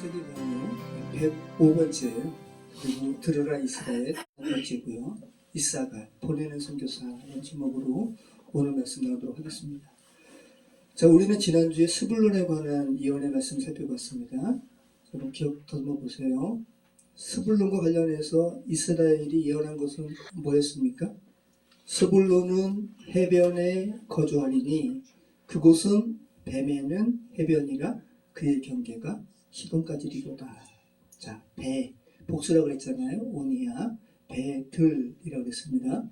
창세기 강의 105번째예요. 그리고 들으라 이스라엘 1번째고요. 이사갈 보내는 선교사라는 제목으로 오늘 말씀 나누도록 하겠습니다. 자, 우리는 지난주에 스불론에 관한 예언의 말씀 살펴봤습니다. 여러분 기억 더듬어 보세요. 스불론과 관련해서 이스라엘이 예언한 것은 뭐였습니까? 스불론은 해변에 거주하리니 그곳은 뱀에는 해변이라 그의 경계가 시돈까지리로다. 자, 배 복수라고 그랬잖아요. 오니아 배들이라고 그랬습니다.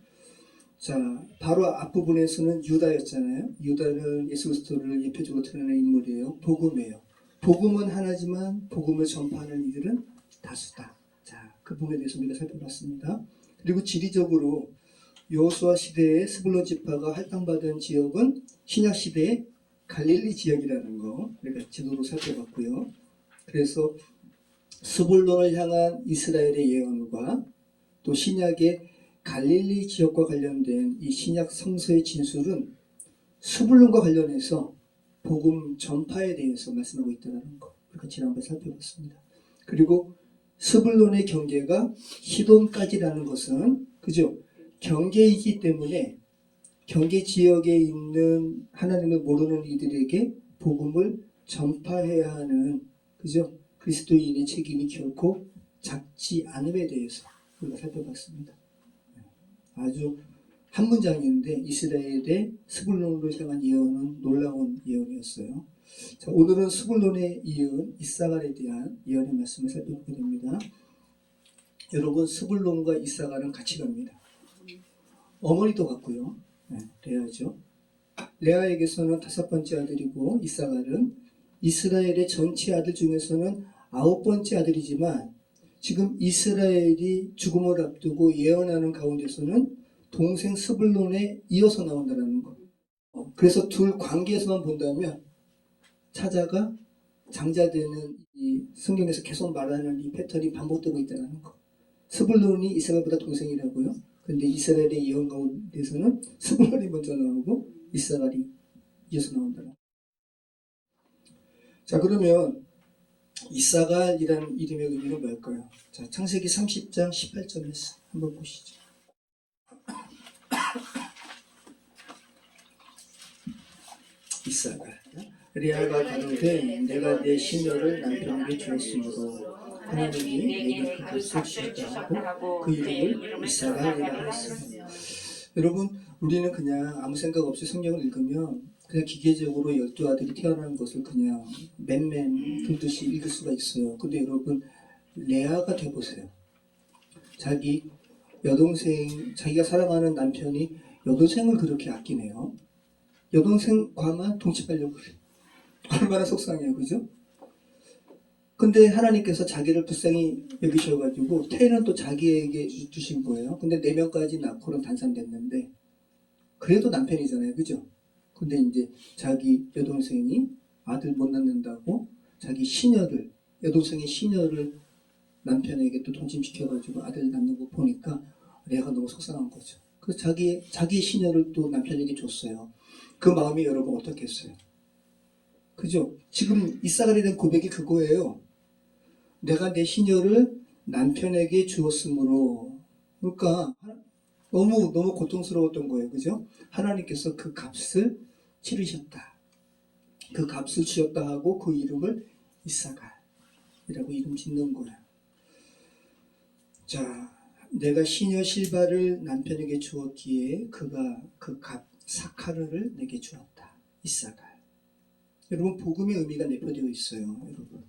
자, 바로 앞부분에서는 유다였잖아요. 유다는 예수 그리스도를 예표적으로 드러내는 인물이에요. 복음이에요. 복음은 하나지만 복음을 전파하는 이들은 다수다. 자, 그 부분에 대해서 우리가 살펴봤습니다. 그리고 지리적으로 여호수아 시대에 스불론 지파가 할당받은 지역은 신약 시대의 갈릴리 지역이라는 거 우리가 지도로 살펴봤고요. 그래서 스불론을 향한 이스라엘의 예언과 또 신약의 갈릴리 지역과 관련된 이 신약 성서의 진술은 스불론과 관련해서 복음 전파에 대해서 말씀하고 있다는 거 우리가 지난번에 살펴봤습니다. 그리고 스불론의 경계가 시돈까지라는 것은 그죠? 경계이기 때문에 경계 지역에 있는 하나님을 모르는 이들에게 복음을 전파해야 하는 그죠? 그리스도인의 책임이 결코 작지 않음에 대해서 우리가 살펴봤습니다. 아주 한 문장인데 이스라엘의 스불론으로 향한 예언은 놀라운 예언이었어요. 자, 오늘은 스불론에 이은 이사갈에 대한 예언의 말씀을 살펴보게 됩니다. 여러분 스불론과 이사갈은 같이 갑니다. 어머니도 같고요. 레아죠. 레아에게서는 5번째 아들이고 이사갈은 이스라엘의 전체 아들 중에서는 9번째 아들이지만 지금 이스라엘이 죽음을 앞두고 예언하는 가운데서는 동생 스불론에 이어서 나온다는 거. 그래서 둘 관계에서만 본다면 차자가 장자되는 이 성경에서 계속 말하는 이 패턴이 반복되고 있다는 거. 스불론이 이스라엘보다 동생이라고요. 근데 이스라엘의 예언 가운데서는 스불론이 먼저 나오고 이사갈이 이어서 나온다는. 자, 그러면 이사갈이라는 이름의 의미는 뭘까요? 자, 창세기 30장 18절에서 한번 보시죠. 이사갈. 레아가 가로되 내가 내 시녀를 남편에게 주었으므로 하나님이 내게 그 값을 주셨다 하고 그 이름을 이사갈이라 하였습니다. 여러분 우리는 그냥 아무 생각 없이 성경을 읽으면 그냥 기계적으로 12아들이 태어난 것을 그냥 맨맨 긁듯이 읽을 수가 있어요. 근데 여러분 레아가 돼보세요. 자기 여동생, 자기가 사랑하는 남편이 여동생을 그렇게 아끼네요. 여동생과만 동침하려고 그래요. 얼마나 속상해요, 그죠? 근데 하나님께서 자기를 불쌍히 여기셔가지고 태는 또 자기에게 주신 거예요. 근데 4명까지 낳고는 단산됐는데 그래도 남편이잖아요, 그죠? 근데 이제 자기 여동생이 아들 못 낳는다고 자기 시녀를, 여동생의 시녀를 남편에게 또 동침시켜가지고 아들 낳는 거 보니까 내가 너무 속상한 거죠. 그래서 자기 시녀를 또 남편에게 줬어요. 그 마음이 여러분 어떻겠어요? 그죠? 지금 이사갈에 대한 고백이 그거예요. 내가 내 시녀를 남편에게 주었으므로. 그러니까 너무 고통스러웠던 거예요. 그죠? 하나님께서 그 값을 치르셨다. 그 값을 주셨다 하고 그 이름을 이사갈이라고 이름 짓는 거야. 자, 내가 시녀 실바를 남편에게 주었기에 그가 그 값 사카르를 내게 주었다. 이사갈. 여러분 복음의 의미가 내포되어 있어요. 여러분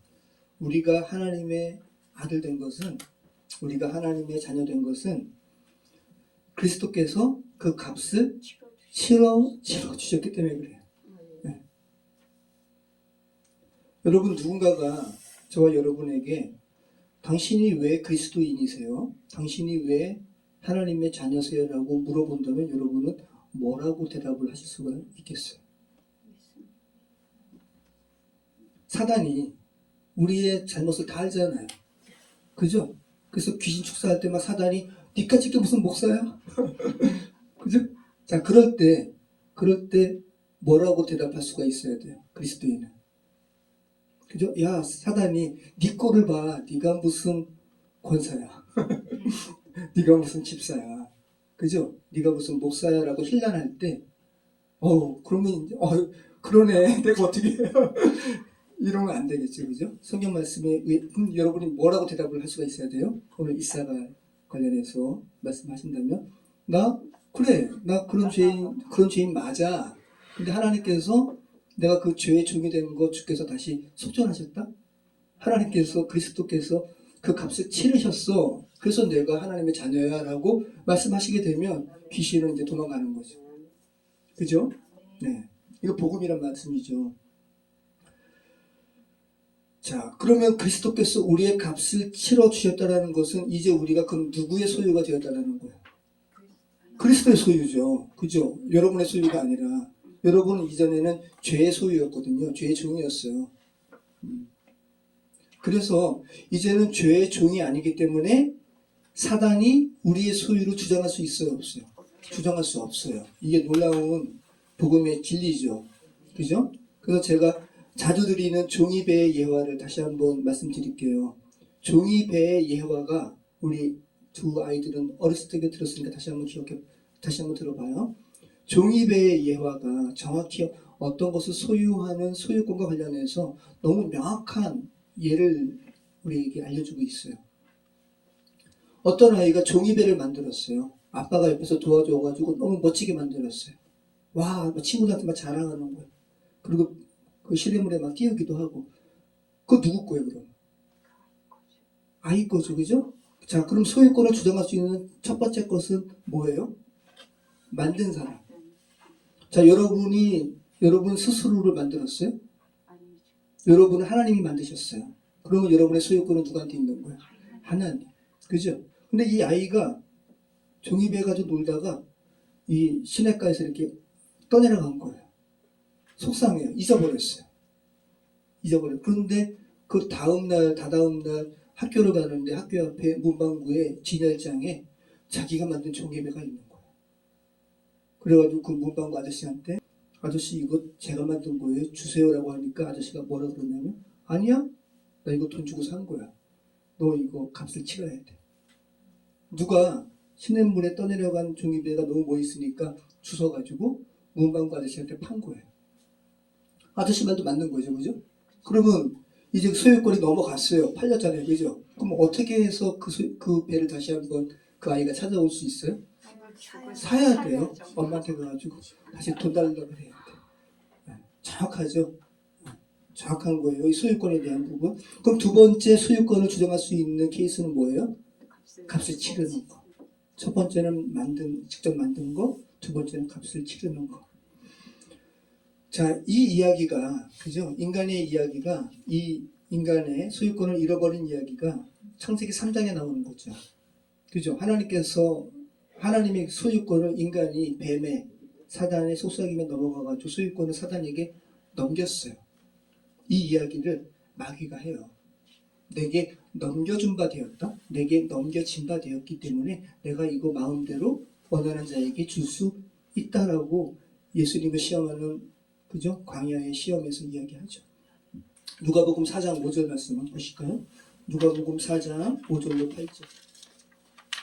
우리가 하나님의 아들 된 것은, 우리가 하나님의 자녀 된 것은 그리스도께서 그 값을 치러 주셨기 때문에 그래요. 네. 여러분 누군가가 저와 여러분에게 당신이 왜 그리스도인이세요? 당신이 왜 하나님의 자녀세요? 라고 물어본다면 여러분은 뭐라고 대답을 하실 수가 있겠어요? 사단이 우리의 잘못을 다 알잖아요. 그죠? 그래서 귀신 축사할 때 막 사단이 니까 지금 무슨 목사야? 그죠? 자, 그럴 때 뭐라고 대답할 수가 있어야 돼요? 그리스도인은 그죠? 야, 사단이 네 꼴을 봐. 네가 무슨 권사야. 네가 무슨 집사야. 그죠? 네가 무슨 목사야라고 힐난할 때 그러면 이제 그러네. 내가 어떻게 해요? 이러면 안 되겠죠. 그죠? 성경 말씀에 그럼 여러분이 뭐라고 대답을 할 수가 있어야 돼요? 오늘 이사가 관련해서 말씀하신다면 그래. 나 그런 죄인 맞아. 근데 하나님께서 내가 그 죄의 종이 된 거 주께서 다시 속전하셨다? 하나님께서 그리스도께서 그 값을 치르셨어. 그래서 내가 하나님의 자녀야 라고 말씀하시게 되면 귀신은 이제 도망가는 거죠. 그죠? 네. 이거 복음이란 말씀이죠. 자, 그러면 그리스도께서 우리의 값을 치러 주셨다는 것은 이제 우리가 그럼 누구의 소유가 되었다는 거예요? 그리스도의 소유죠. 그죠? 여러분의 소유가 아니라 여러분은 이전에는 죄의 소유였거든요. 죄의 종이었어요. 그래서 이제는 죄의 종이 아니기 때문에 사단이 우리의 소유를 주장할 수 있어요? 없어요? 주장할 수 없어요. 이게 놀라운 복음의 진리죠. 그죠? 그래서 제가 자주 드리는 종이배의 예화를 다시 한번 말씀드릴게요. 종이배의 예화가 우리 두 아이들은 어렸을 때 들었으니까 다시 한번 들어봐요. 종이배의 예화가 정확히 어떤 것을 소유하는 소유권과 관련해서 너무 명확한 예를 우리에게 알려주고 있어요. 어떤 아이가 종이배를 만들었어요. 아빠가 옆에서 도와줘가지고 너무 멋지게 만들었어요. 와, 친구들한테 막 자랑하는 거예요. 그리고 그 시냇물에 막 띄우기도 하고. 그거 누구 거예요, 그럼? 아이 거죠, 그죠? 자, 그럼 소유권을 주장할 수 있는 첫 번째 것은 뭐예요? 만든 사람. 자, 여러분 스스로를 만들었어요? 여러분은 하나님이 만드셨어요. 그러면 여러분의 소유권은 누구한테 있는 거예요? 하나님. 그죠? 근데 이 아이가 종이배 가지고 놀다가 이 시냇가에서 이렇게 떠내려간 거예요. 속상해요. 잊어버렸어요. 그런데 그 다다음날 학교를 가는데 학교 앞에 문방구에 진열장에 자기가 만든 종이배가 있는 거예요. 그래가지고 그 문방구 아저씨한테 아저씨 이거 제가 만든 거예요. 주세요라고 하니까 아저씨가 뭐라 그러냐면 아니야. 나 이거 돈 주고 산 거야. 너 이거 값을 치러야 돼. 누가 시냇물에 떠내려간 종이배가 너무 멋있으니까 주워가지고 문방구 아저씨한테 판 거예요. 아저씨 말도 맞는 거죠. 그죠? 그러면 이제 소유권이 넘어갔어요. 팔렸잖아요. 그죠? 그럼 어떻게 해서 그 배를 다시 한번 그 아이가 찾아올 수 있어요? 사야 돼요. 엄마한테 가가지고 다시 돈 달라고 해야 돼요. 정확하죠? 정확한 거예요. 이 소유권에 대한 부분. 그럼 두 번째 소유권을 주장할 수 있는 케이스는 뭐예요? 값을 치르는 거. 첫 번째는 직접 만든 거, 두 번째는 값을 치르는 거. 자, 이 이야기가, 그죠? 인간의 이야기가, 이 인간의 소유권을 잃어버린 이야기가 창세기 3장에 나오는 거죠. 그죠? 하나님의 소유권을 인간이 뱀의 사단의 속삭임에 넘어가가지고 소유권을 사단에게 넘겼어요. 이 이야기를 마귀가 해요. 내게 넘겨준 바 되었다. 내게 넘겨진 바 되었기 때문에 내가 이거 마음대로 원하는 자에게 줄 수 있다라고 예수님을 시험하는 그죠? 광야의 시험에서 이야기하죠. 누가복음 4장 5절 말씀 한번 보실까요? 누가복음 4장 5절로 8절.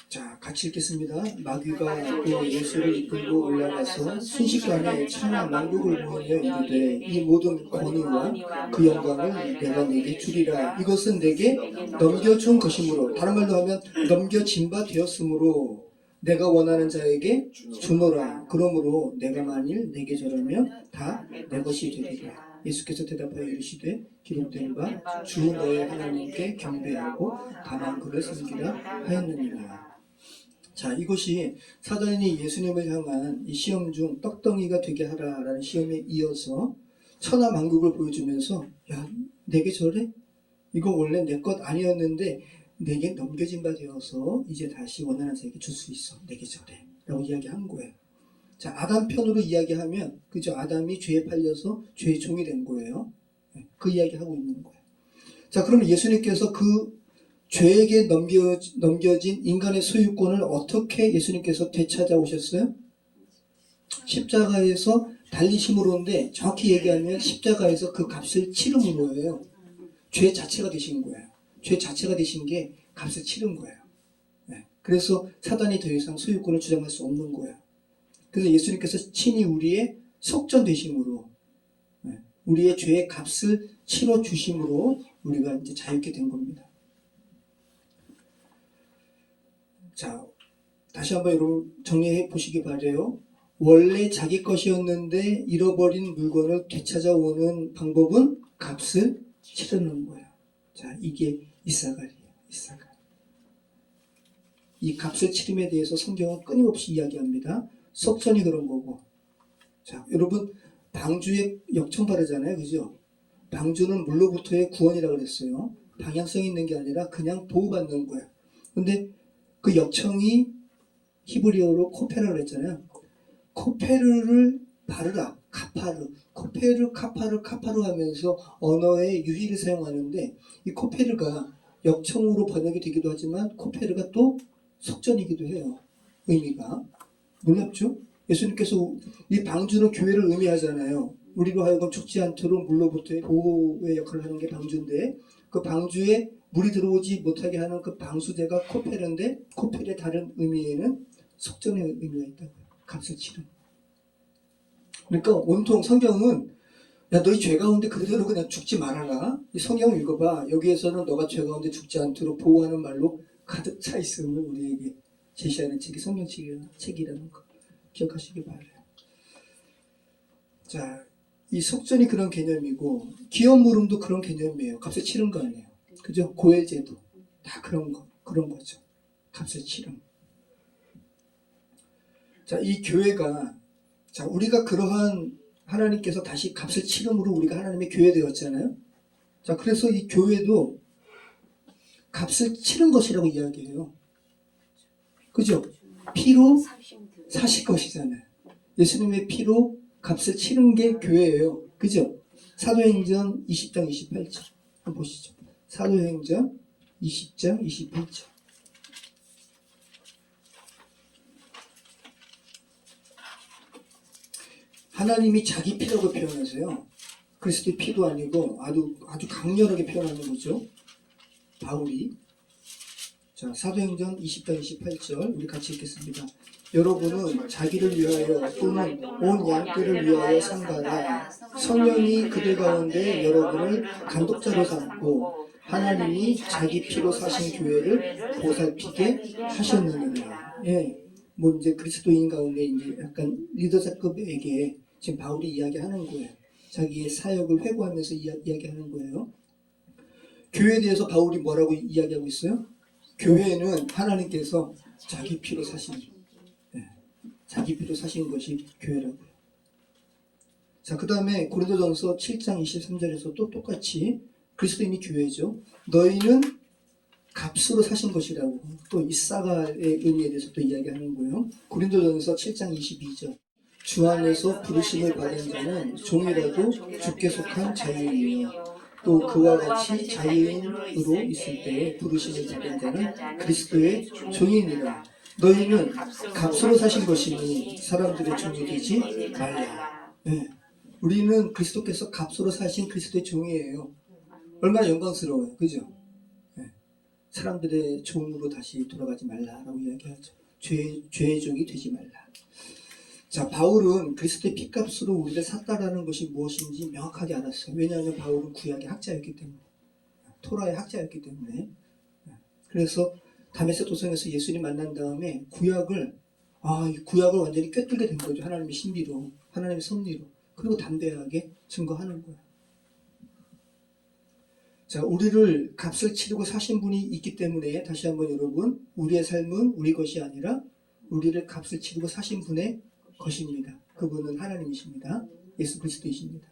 자, 같이 읽겠습니다. 마귀가 그 예수를 이끌고 올라가서 순식간에 천하 만국을 보이며 이르되 이 모든 권위와 그 영광을 내가 네게 주리라. 이것은 내게 넘겨준 것이므로, 다른 말로 하면 넘겨진 바 되었으므로 내가 원하는 자에게 주노라. 그러므로 내가 만일 내게 절하면 다 내 것이 되리라. 예수께서 대답하여 이르시되 기록된 바 주 너의 하나님께 경배하고 다만 그를 섬기라 하였느니라. 자, 이것이 사단이 예수님을 향한 이 시험 중 떡덩이가 되게 하라라는 시험에 이어서 천하 만국을 보여주면서 야, 내게 저래? 이거 원래 내 것 아니었는데 내게 넘겨진 바 되어서 이제 다시 원하는 자에게 줄 수 있어. 내게 저래. 라고 이야기한 거예요. 자, 아담 편으로 이야기하면 그죠? 아담이 죄에 팔려서 죄의 종이 된 거예요. 그 이야기하고 있는 거예요. 자, 그러면 예수님께서 그 죄에게 넘겨진 인간의 소유권을 어떻게 예수님께서 되찾아오셨어요? 십자가에서 달리심으로인데 정확히 얘기하면 십자가에서 그 값을 치름으로예요. 죄 자체가 되신 거예요. 죄 자체가 되신 게 값을 치른 거예요. 그래서 사단이 더 이상 소유권을 주장할 수 없는 거예요. 그래서 예수님께서 친히 우리의 속전 되심으로, 우리의 죄의 값을 치러 주심으로 우리가 이제 자유케 된 겁니다. 자, 다시 한번 여러분 정리해 보시기 바래요. 원래 자기 것이었는데 잃어버린 물건을 되찾아오는 방법은 값을 치르는 거예요. 자, 이게 이사갈이에요. 이사갈. 이 값을 치름에 대해서 성경은 끊임없이 이야기합니다. 속전이 그런 거고. 자, 여러분 방주에 역청 바르잖아요. 그죠? 방주는 물로부터의 구원이라고 그랬어요. 방향성이 있는 게 아니라 그냥 보호받는 거예요. 근데 그 역청이 히브리어로 코페르라고 했잖아요. 코페르를 바르라, 카파르, 코페르, 카파르, 카파르 하면서 언어의 유희를 사용하는데 이 코페르가 역청으로 번역이 되기도 하지만 코페르가 또 속전이기도 해요. 의미가. 놀랍죠? 예수님께서 이 방주는 교회를 의미하잖아요. 우리로 하여금 죽지 않도록 물로부터의 보호의 역할을 하는 게 방주인데 그 방주에 물이 들어오지 못하게 하는 그 방수대가 코페르인데 코페르의 다른 의미에는 속전의 의미가 있다고요. 값을 치른. 그러니까 온통 성경은 야, 너희 죄 가운데 그대로 그냥 죽지 말아라. 이 성경 읽어봐. 여기에서는 너가 죄 가운데 죽지 않도록 보호하는 말로 가득 차 있음을 우리에게 제시하는 책이 성경책이라는 거 기억하시기 바라요. 자, 이 속전이 그런 개념이고 기업 물음도 그런 개념이에요. 값을 치른 거 아니에요. 그죠? 고해제도 다 그런 거죠. 값을 치른. 자, 이 교회가 자, 우리가 그러한 하나님께서 다시 값을 치름으로 우리가 하나님의 교회 되었잖아요. 자, 그래서 이 교회도 값을 치른 것이라고 이야기해요. 그죠? 피로 사실 것이잖아요. 예수님의 피로 값을 치른 게 교회예요. 그죠? 사도행전 20장 28절 한번 보시죠. 사도행전 20장 28절. 하나님이 자기 피라고 표현하세요. 그리스도의 피도 아니고 아주 강렬하게 표현하는 거죠. 바울이. 자, 사도행전 20장 28절 우리 같이 읽겠습니다. 여러분은 자기를 위하여 또는 온 양떼를 위하여 상가라 성령이 그들 가운데 여러분을 감독자로 삼고 하나님이 자기 피로 사신 교회를 보살피게 하셨느니라. 예, 뭐 이제 그리스도인 가운데 이제 약간 리더자급에게 지금 바울이 이야기하는 거예요. 자기의 사역을 회고하면서 이야기하는 거예요. 교회에 대해서 바울이 뭐라고 이야기하고 있어요? 교회는 하나님께서 자기 피로 사신, 자기 피로 사신 것이 교회라고요. 자, 그 다음에 고린도전서 7장 23절에서 또 똑같이 그리스도인이 교회죠. 너희는 값으로 사신 것이라고 또 이사갈의 의미에 대해서 또 이야기하는 거예요. 고린도전서 7장 22절. 주 안에서 부르심을 받은 자는 종이라도 주께 속한 자유이며 또 그와 같이 자유인으로 있을 때에 부르심을 받은 자는 그리스도의 종이니라. 너희는 값으로 사신 것이니 사람들의 종이 되지 말라. 네. 우리는 그리스도께서 값으로 사신 그리스도의 종이에요. 얼마나 영광스러워요. 그죠? 네. 사람들의 종으로 다시 돌아가지 말라라고 이야기하죠. 죄의 종이 되지 말라. 자, 바울은 그리스도의 피값으로 우리를 샀다라는 것이 무엇인지 명확하게 알았어요. 왜냐하면 바울은 구약의 학자였기 때문에, 토라의 학자였기 때문에. 그래서 다메섹 도성에서 예수님 만난 다음에 이 구약을 완전히 꿰뚫게 된 거죠. 하나님의 신비로, 하나님의 섭리로. 그리고 담대하게 증거하는 거예요. 자, 우리를 값을 치르고 사신 분이 있기 때문에 다시 한번 여러분, 우리의 삶은 우리 것이 아니라 우리를 값을 치르고 사신 분의 것입니다. 그분은 하나님이십니다. 예수 그리스도이십니다.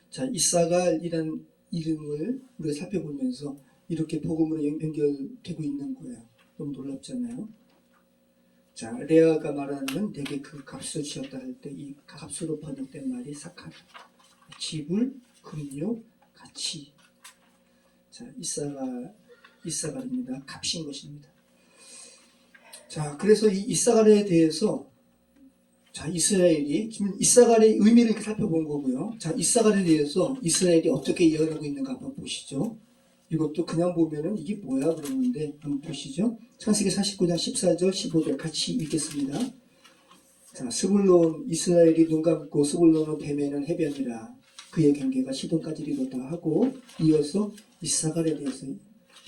자, 이사갈이라는 이름을 우리가 살펴보면서 이렇게 복음으로 연결되고 있는 거예요. 너무 놀랍잖아요. 자, 레아가 말하는 내게 그 값을 지었다 할 때 이 값으로 번역된 말이 사칼, 지불, 금요, 가치. 자, 이사갈입니다. 값인 것입니다. 자, 그래서 이 이사갈에 대해서 자, 이스라엘이 지금 이사갈의 의미를 이렇게 살펴본 거고요. 자, 이사갈에 대해서 이스라엘이 어떻게 예언하고 있는가 한번 보시죠. 이것도 그냥 보면은 이게 뭐야 그러는데 한번 보시죠. 창세기 49장 14절 15절 같이 읽겠습니다. 자, 스불론 이스라엘이 눈 감고 스불론의 뱀에는 해변이라 그의 경계가 시돈까지 이르렀다 하고 이어서 이사갈에 대해서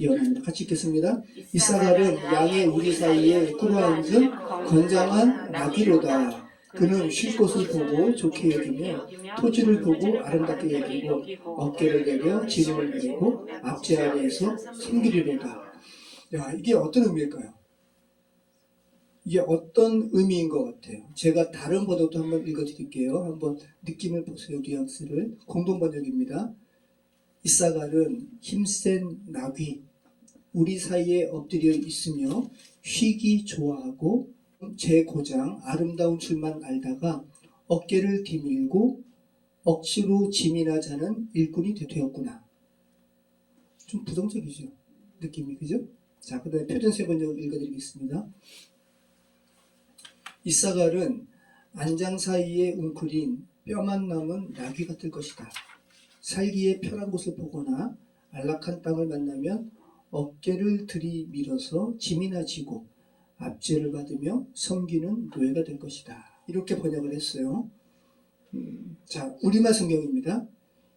예언합니다. 같이 읽겠습니다. 이사갈은 양의 우리 사이에 꿇어앉은 건장한 나귀로다. 그는 쉴 곳을 보고 좋게 여기며 토지를 보고 아름답게 여기고 어깨를 내려 지름을 내리고 앞제 아래에서 섬기리로다. 야, 이게 어떤 의미일까요? 이게 어떤 의미인 것 같아요? 제가 다른 번역도 한번 읽어드릴게요. 한번 느낌을 보세요. 뉘앙스를. 공동 번역입니다. 이사갈은 힘센 나귀, 우리 사이에 엎드려 있으며 쉬기 좋아하고 제 고장 아름다운 줄만 알다가 어깨를 디밀고 억지로 짐이나 자는 일꾼이 되었구나. 좀 부정적이죠, 느낌이. 그죠? 자, 그 다음에 표준세 번역 읽어드리겠습니다. 이사갈은 안장 사이에 웅크린 뼈만 남은 나귀 같을 것이다. 살기에 편한 곳을 보거나 안락한 땅을 만나면 어깨를 들이밀어서 짐이나 지고 압제를 받으며 섬기는 노예가 될 것이다. 이렇게 번역을 했어요. 자, 우리말 성경입니다.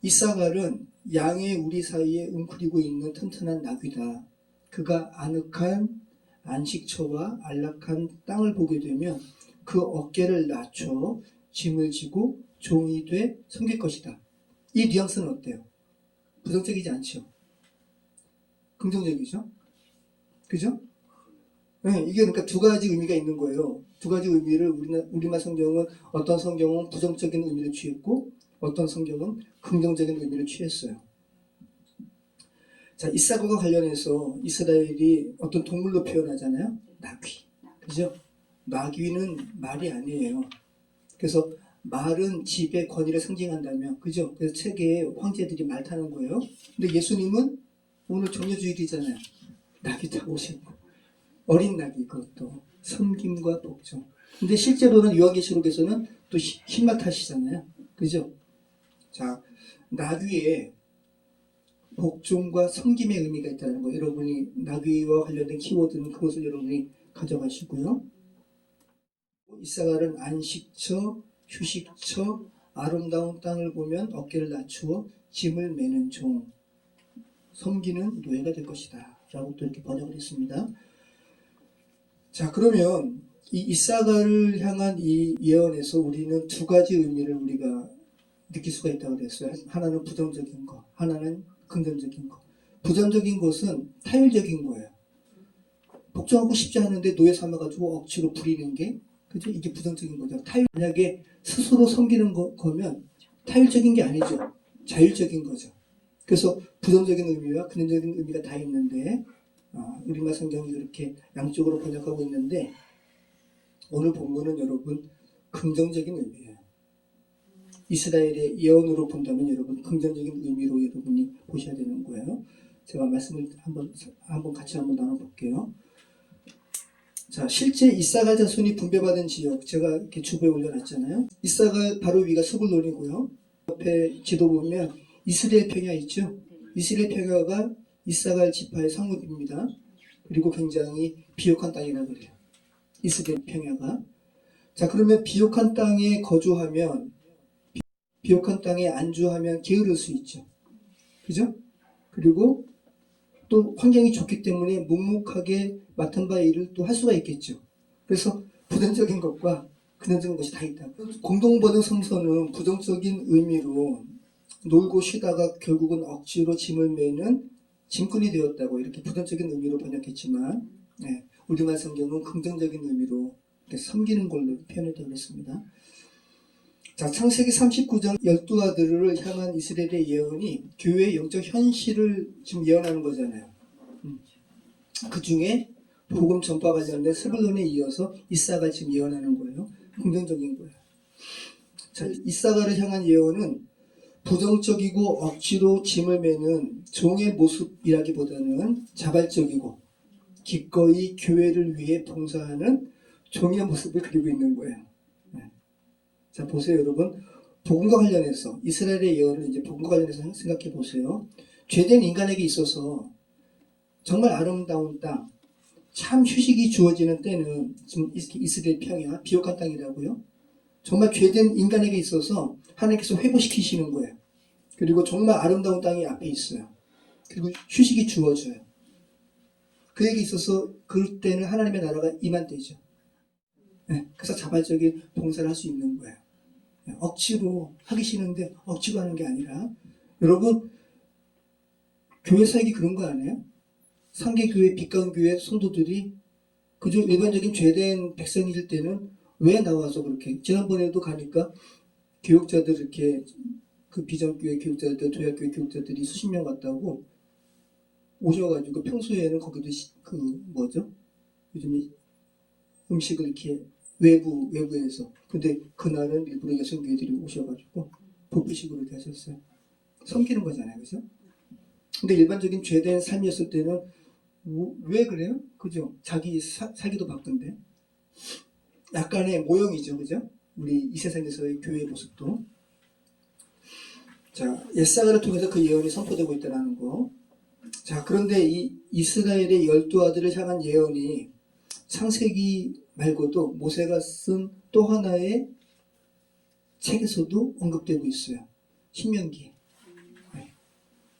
이사갈은 양의 우리 사이에 웅크리고 있는 튼튼한 나귀다. 그가 아늑한 안식처와 안락한 땅을 보게 되면 그 어깨를 낮춰 짐을 지고 종이 돼 섬길 것이다. 이 뉘앙스는 어때요? 부정적이지 않죠? 긍정적이죠? 그죠? 네, 이게 그러니까 두 가지 의미가 있는 거예요. 두 가지 의미를 우리말 성경은 어떤 성경은 부정적인 의미를 취했고 어떤 성경은 긍정적인 의미를 취했어요. 자, 이사갈과 관련해서 이스라엘이 어떤 동물로 표현하잖아요. 나귀. 그죠? 나귀는 말이 아니에요. 그래서 말은 집의 권위를 상징한다며. 그죠? 그래서 세계의 황제들이 말 타는 거예요. 근데 예수님은 오늘 종려주일이잖아요. 나귀 타고 오신 거. 어린 나귀, 그것도 섬김과 복종. 근데 실제로는 요한계시록에서는 또 흰말 타시잖아요. 그죠? 자, 나귀에 복종과 섬김의 의미가 있다는 거. 여러분이 나귀와 관련된 키워드는 그것을 여러분이 가져가시고요. 이사갈은 안식처, 휴식처, 아름다운 땅을 보면 어깨를 낮추어 짐을 매는 종, 섬기는 노예가 될 것이다. 라고 또 이렇게 번역을 했습니다. 자, 그러면 이 이사갈을 향한 이 예언에서 우리는 두 가지 의미를 우리가 느낄 수가 있다고 그랬어요. 하나는 부정적인 거, 하나는 긍정적인 거. 부정적인 것은 타율적인 거예요. 복종하고 싶지 않은데 노예 삼아가지고 억지로 부리는 게, 그죠? 이게 부정적인 거죠. 만약에 스스로 섬기는 거면 타율적인 게 아니죠. 자율적인 거죠. 그래서 부정적인 의미와 긍정적인 의미가 다 있는데, 우리말 성경이 그렇게 양쪽으로 번역하고 있는데 오늘 본문은 여러분 긍정적인 의미예요. 이스라엘의 예언으로 본다면 여러분 긍정적인 의미로 여러분이 보셔야 되는 거예요. 제가 말씀을 한번 같이 한번 나눠볼게요. 자, 실제 이사갈 자손이 분배받은 지역 제가 이렇게 주보에 올려놨잖아요. 이사갈 바로 위가 스불론이고요. 옆에 지도 보면 이스라엘 평야 있죠. 이스라엘 평야가 이사갈 지파의 상급입니다. 그리고 굉장히 비옥한 땅이라고 그래요. 이스라엘 평야가. 자, 그러면 비옥한 땅에 거주하면, 비옥한 땅에 안주하면 게으를 수 있죠. 그죠? 그리고 또 환경이 좋기 때문에 묵묵하게 맡은 바의 일을 또 할 수가 있겠죠. 그래서 부정적인 것과 긍정적인 것이 다 있다. 공동번역 성서는 부정적인 의미로 놀고 쉬다가 결국은 억지로 짐을 매는 짐꾼이 되었다고 이렇게 부정적인 의미로 번역했지만, 네, 우리말 성경은 긍정적인 의미로 이렇게 섬기는 걸로 표현했다고 했습니다. 자, 창세기 39장 12아들을 향한 이스라엘의 예언이 교회의 영적 현실을 지금 예언하는 거잖아요. 그 중에 복음 전파 관련된 스불론에 이어서 이사갈 지금 예언하는 거예요. 긍정적인 거예요. 자, 이사갈을 향한 예언은 부정적이고 억지로 짐을 매는 종의 모습이라기보다는 자발적이고 기꺼이 교회를 위해 봉사하는 종의 모습을 그리고 있는 거예요. 자, 보세요, 여러분. 복음과 관련해서, 이스라엘의 예언을 이제 복음과 관련해서 생각해 보세요. 죄된 인간에게 있어서 정말 아름다운 땅, 참 휴식이 주어지는 때는 지금 이스라엘 평야, 비옥한 땅이라고요. 정말 죄된 인간에게 있어서 하나님께서 회복시키시는 거예요. 그리고 정말 아름다운 땅이 앞에 있어요. 그리고 휴식이 주어져요. 그에게 있어서 그때는 하나님의 나라가 임한 때죠. 네, 그래서 자발적인 봉사를 할 수 있는 거예요. 네, 억지로 하기 싫은데 억지로 하는 게 아니라, 여러분 교회 사역이 그런 거 아니에요? 상계교회, 빛강교회 성도들이 그저 일반적인 죄된 백성일 때는 왜 나와서 그렇게, 지난번에도 가니까 교육자들 이렇게 그 비전교회 교육자들, 도약교회 교육자들이 수십 명 갔다고 오셔가지고 평소에는 거기도 그 뭐죠? 요즘에 음식을 이렇게 외부에서, 근데 그날은 일부러 여성교회들이 오셔가지고 부부식으로 이렇게 하셨어요. 섬기는 거잖아요, 그죠? 근데 일반적인 죄된 삶이었을 때는 왜 그래요? 그죠? 자기 사기도 바쁜데. 약간의 모형이죠, 그죠? 우리 이 세상에서의 교회의 모습도. 자, 옛사가를 통해서 그 예언이 선포되고 있다는 거. 자, 그런데 이 이스라엘의 12아들을 향한 예언이 창세기 말고도 모세가 쓴 또 하나의 책에서도 언급되고 있어요. 신명기.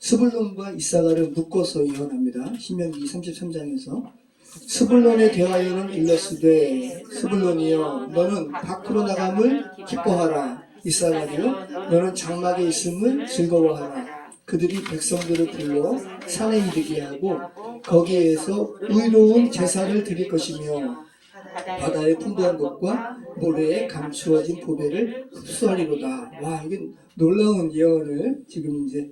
스불론과 이사가를 묶어서 예언합니다. 신명기 33장에서 스불론에 대하여는 일렀으되 스불론이여 너는 밖으로 나감을 기뻐하라. 이사가리여 너는 장막에 있음을 즐거워하라. 그들이 백성들을 불러 산에 이르게 하고 거기에서 의로운 제사를 드릴 것이며 바다의 풍부한 것과 모래에 감추어진 보배를 흡수하리로다. 와, 이게 놀라운 예언을 지금 이제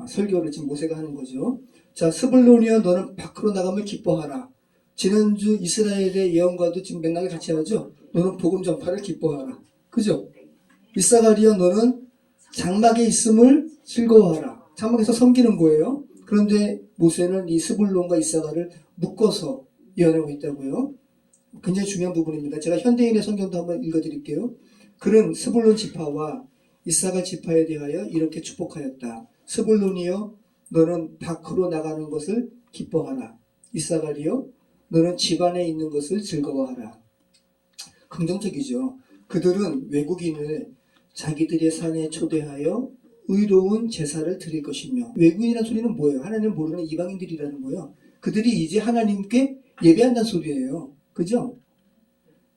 설교를 지금 모세가 하는 거죠. 자, 스불론이여 너는 밖으로 나가면 기뻐하라. 지난주 이스라엘의 예언과도 지금 맥락을 같이 하죠. 너는 복음 전파를 기뻐하라. 그죠? 이사가리여 너는 장막에 있음을 즐거워하라. 장막에서 섬기는 거예요. 그런데 모세는 이 스불론과 이사가를 묶어서 예언하고 있다고요. 굉장히 중요한 부분입니다. 제가 현대인의 성경도 한번 읽어드릴게요. 그는 스불론 지파와 이사가 지파에 대하여 이렇게 축복하였다. 스불론이여 너는 밖으로 나가는 것을 기뻐하라. 이사가리여 너는 집안에 있는 것을 즐거워하라. 긍정적이죠. 그들은 외국인을 자기들의 산에 초대하여 의로운 제사를 드릴 것이며, 외국인이라는 소리는 뭐예요? 하나님을 모르는 이방인들이라는 거예요. 그들이 이제 하나님께 예배한다는 소리예요. 그죠?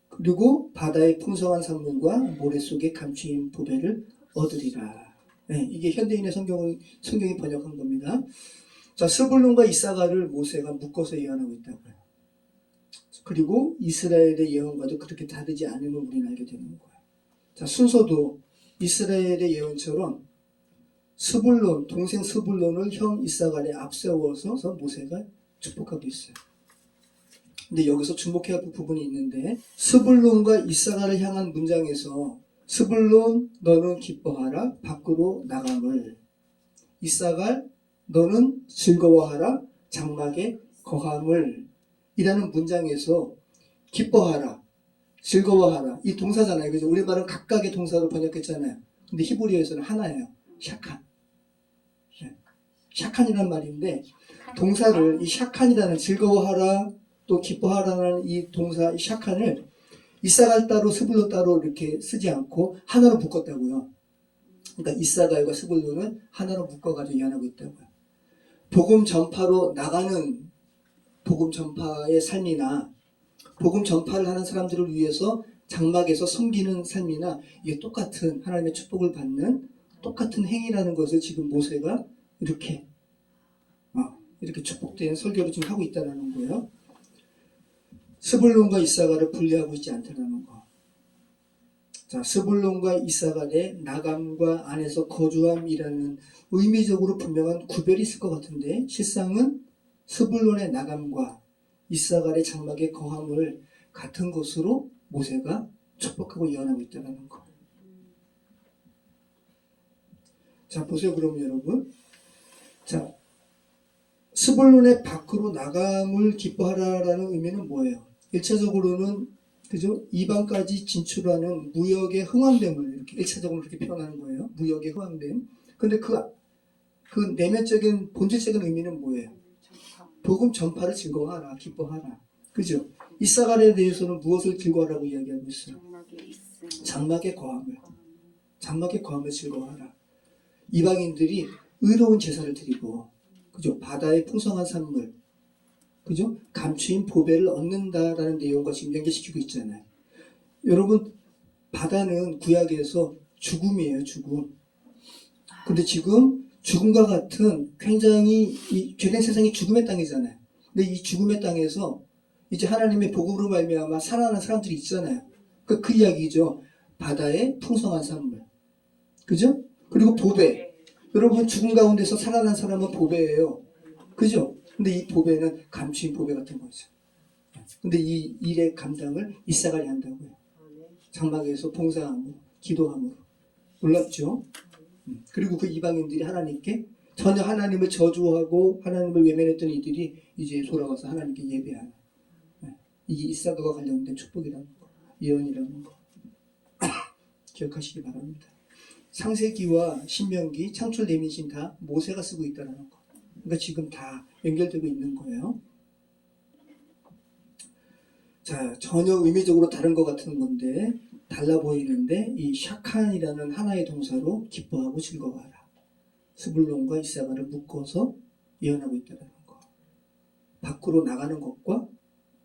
그리고 바다의 풍성한 산물과 모래 속에 감추인 보배를 얻으리라. 네, 이게 현대인의 성경이 번역한 겁니다. 자, 스불론과 이사가를 모세가 묶어서 예언하고 있다고요. 그리고 이스라엘의 예언과도 그렇게 다르지 않음을 우리는 알게 되는 거예요. 자, 순서도 이스라엘의 예언처럼 스불론, 동생 스불론을 형 이사가에 앞세워서 모세가 축복하고 있어요. 근데 여기서 주목해야 할 부분이 있는데, 스불론과 이사가를 향한 문장에서 스불론 너는 기뻐하라 밖으로 나감을, 이사갈 너는 즐거워하라 장막에 거함을 이라는 문장에서 기뻐하라, 즐거워하라, 이 동사잖아요. 그죠? 우리말은 각각의 동사로 번역했잖아요. 근데 히브리어에서는 하나예요. 샤칸. 샤칸이란 말인데, 동사를 이 샤칸이라는 즐거워하라 또 기뻐하라는 이 동사 이 샤칸을 이사갈 따로 스불론 따로 이렇게 쓰지 않고 하나로 묶었다고요. 그러니까 이사갈과 스불론은 하나로 묶어가지고 예언하고 있다고요. 복음 전파로 나가는 복음 전파의 삶이나 복음 전파를 하는 사람들을 위해서 장막에서 섬기는 삶이나 이게 똑같은 하나님의 축복을 받는 똑같은 행위라는 것을 지금 모세가 이렇게 축복된 설교를 지금 하고 있다는 거예요. 스불론과 이사갈을 분리하고 있지 않다는 거. 자, 스불론과 이사갈의 나감과 안에서 거주함이라는 의미적으로 분명한 구별이 있을 것 같은데, 실상은 스불론의 나감과 이사갈의 장막의 거함을 같은 것으로 모세가 축복하고 예언하고 있다는 거. 자, 보세요. 그러면 여러분, 자, 스불론의 밖으로 나감을 기뻐하라라는 의미는 뭐예요? 1차적으로는 그죠? 이방까지 진출하는 무역의 흥왕됨을 이렇게 1차적으로 그렇게 표현하는 거예요. 무역의 흥왕됨. 근데 그 내면적인 본질적인 의미는 뭐예요? 복음 전파를 즐거워하라, 기뻐하라. 그죠? 이사갈에 대해서는 무엇을 즐거워하라고 이야기하고 있어요? 장막의 거함을. 장막의 거함을 즐거워하라. 이방인들이 의로운 제사를 드리고, 그죠? 바다의 풍성한 산물, 그죠? 감추인 보배를 얻는다라는 내용과 지금 연결시키고 있잖아요. 여러분, 바다는 구약에서 죽음이에요, 죽음. 근데 지금 죽음과 같은 굉장히 이 죄된 세상이 죽음의 땅이잖아요. 근데 이 죽음의 땅에서 이제 하나님의 복음으로 말미암아 살아나는 사람들이 있잖아요. 그 이야기죠. 바다의 풍성한 산물. 그죠? 그리고 보배. 여러분, 죽음 가운데서 살아난 사람은 보배예요. 그죠? 근데 이 보배는 감추인 보배 같은 거죠. 근데 이 일의 감당을 이사갈이 한다고요. 장막에서 봉사함으로, 기도함으로. 놀랍죠? 그리고 그 이방인들이 하나님께 전혀 하나님을 저주하고 하나님을 외면했던 이들이 이제 돌아와서 하나님께 예배하는, 이게 이사가와 관련된 축복이라는 거, 예언이라는 거 기억하시기 바랍니다. 창세기와 신명기, 창출 내민신 다 모세가 쓰고 있다는 거. 그러니까 지금 다 연결되고 있는 거예요. 자, 전혀 의미적으로 다른 것 같은 건데 달라 보이는데 이 샤칸이라는 하나의 동사로 기뻐하고 즐거워하라. 스불론과 이사가를 묶어서 예언하고 있다는 거. 밖으로 나가는 것과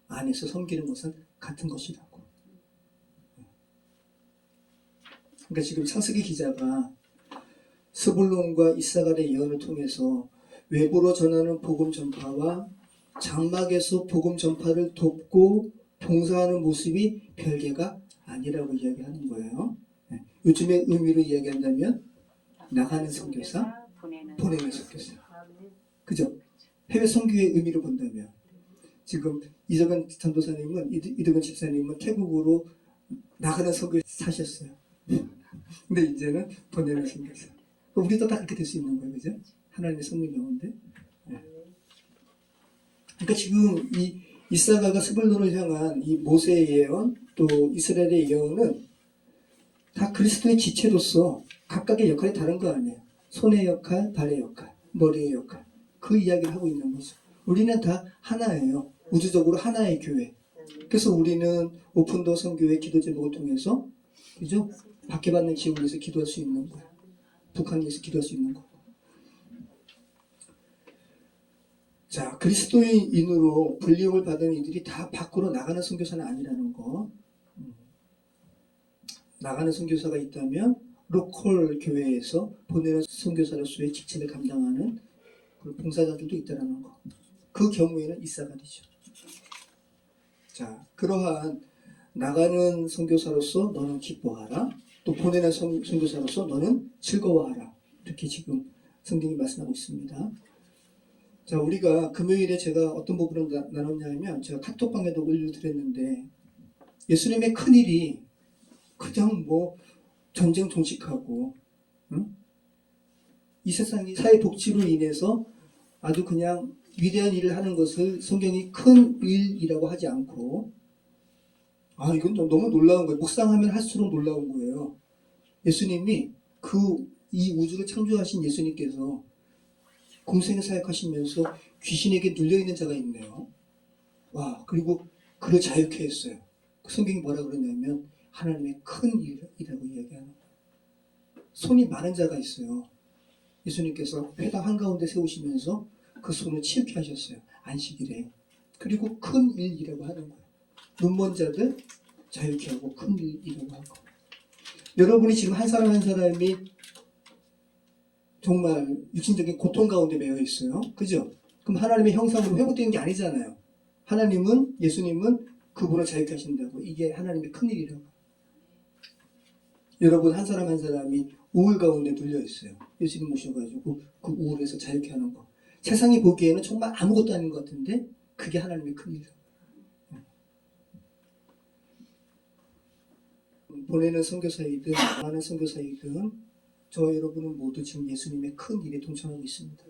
안에서 섬기는 것은 같은 것이라고. 그러니까 지금 창세기 기자가 스불론과 이사갈의 예언을 통해서 외부로 전하는 복음 전파와 장막에서 복음 전파를 돕고 봉사하는 모습이 별개가 아니라고 이야기하는 거예요. 요즘의 의미로 이야기한다면 나가는 선교사, 보내는 선교사. 그죠? 해외 선교의 의미로 본다면 지금 이덕은 전도사님은, 이덕은 집사님은 태국으로 나가는 선교 사셨어요. 근데 이제는 보내는 선교사. 우리도 다 그렇게 될 수 있는 거예요. 그죠? 하나님의 성령 가운데. 그러니까 지금 이 이사가가 스불론을 향한 이 모세의 예언, 또 이스라엘의 예언은 다 그리스도의 지체로서 각각의 역할이 다른 거 아니에요. 손의 역할, 발의 역할, 머리의 역할. 그 이야기를 하고 있는 거죠. 우리는 다 하나예요. 우주적으로 하나의 교회. 그래서 우리는 오픈도어 선교회 기도 제목을 통해서, 그죠? 박해받는 지역을 위해서 기도할 수 있는 거예요. 북한을 위해서 기도할 수 있는 거고. 자, 그리스도인으로 불리움을 받은 이들이 다 밖으로 나가는 선교사는 아니라는 거. 나가는 선교사가 있다면 로컬 교회에서 보내는 선교사로서의 직책을 감당하는 그 봉사자들도 있다는 거. 그 경우에는 이사갈이죠. 자, 그러한 나가는 선교사로서 너는 기뻐하라. 또 보내는 선교사로서 너는 즐거워하라. 이렇게 지금 성경이 말씀하고 있습니다. 자, 우리가 금요일에 제가 어떤 부분을 나눴냐면 제가 카톡방에도 올려드렸는데 예수님의 큰일이 그냥 뭐 전쟁 종식하고, 응? 이 세상이 사회 복지로 인해서 아주 그냥 위대한 일을 하는 것을 성경이 큰 일이라고 하지 않고, 이건 너무 놀라운 거예요. 묵상하면 할수록 놀라운 거예요. 예수님이 이 우주를 창조하신 예수님께서 공생에 사역하시면서 귀신에게 눌려있는 자가 있네요. 와, 그리고 그를 자유케 했어요. 성경이 뭐라 그러냐면 하나님의 큰 일이라고 이야기하는 거예요. 손이 많은 자가 있어요. 예수님께서 회당 한가운데 세우시면서 그 손을 치유케 하셨어요. 안식일에. 그리고 큰 일이라고 하는 거예요. 눈먼 자들 자유케 하고 큰 일이라고 하고. 여러분이 지금 한 사람 한 사람이 정말 육신적인 고통 가운데 매여 있어요. 그죠? 그럼 하나님의 형상으로 회복되는 게 아니잖아요. 예수님은 그분을 자유케 하신다고. 이게 하나님의 큰 일이라고. 여러분 한 사람 한 사람이 우울 가운데 눌려 있어요. 예수님 모셔가지고 그 우울에서 자유케 하는 거. 세상이 보기에는 정말 아무것도 아닌 것 같은데 그게 하나님의 큰 일이라고. 보내는 선교사이든 나가는 선교사이든 저와 여러분은 모두 지금 예수님의 큰 일에 동참하고 있습니다.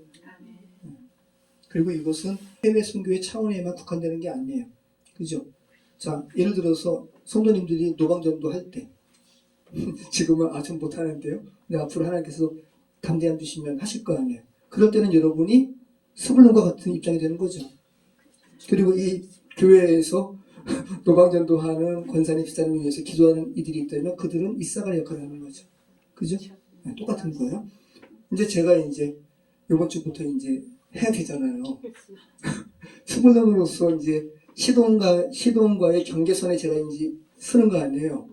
그리고 이것은 해외 선교의 차원에만 국한되는 게 아니에요. 그죠? 자, 예를 들어서 성도님들이 노방전도 할 때 지금은 좀 못하는데요. 근데 앞으로 하나님께서 담대함 주시면 하실 거 아니에요. 그럴 때는 여러분이 스불론과 같은 입장이 되는 거죠. 그리고 이 교회에서 노방전도 하는 권사님, 집사님 위해서 기도하는 이들이 있다면 그들은 이사갈 역할을 하는 거죠. 그죠? 네, 똑같은 거예요. 이제 제가 이제 이번 주부터 이제 해야 되잖아요. 스불론으로서 이제 시돈과의 경계선에 제가 이제 서는 거 아니에요.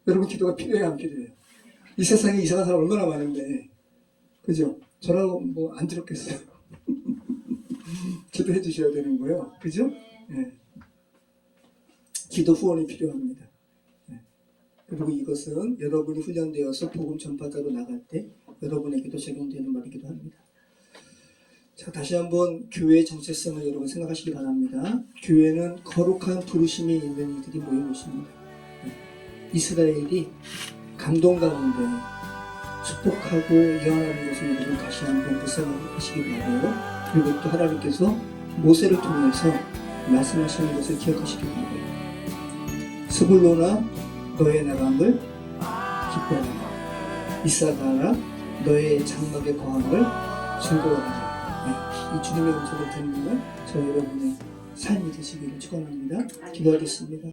여러분 기도가 필요해요, 안 필요해요? 이 세상에 이상한 사람 얼마나 많은데, 그죠? 저라고 뭐 안 들었겠어요. 기도해 주셔야 되는 거예요, 그죠? 네. 기도 후원이 필요합니다. 네. 그리고 이것은 여러분이 훈련되어서 복음 전파자로 나갈 때 여러분에게도 적용되는 말이기도 합니다. 자, 다시 한번 교회의 정체성을 여러분 생각하시기 바랍니다. 교회는 거룩한 부르심이 있는 이들이 모인 곳입니다. 이스라엘이 감동 가운데 축복하고 예언하는 것을 여러분 다시 한번 묵상하시기 바라고요. 그리고 또 하나님께서 모세를 통해서 말씀하시는 것을 기억하시기 바라고요. 스불로나 너의 나감을 기뻐하라. 이사가라 너의 장막에 거함을 즐거워하라. 이 주님의 음성을 듣는 저 여러분의 삶이 되시기를 축원합니다. 기도하겠습니다.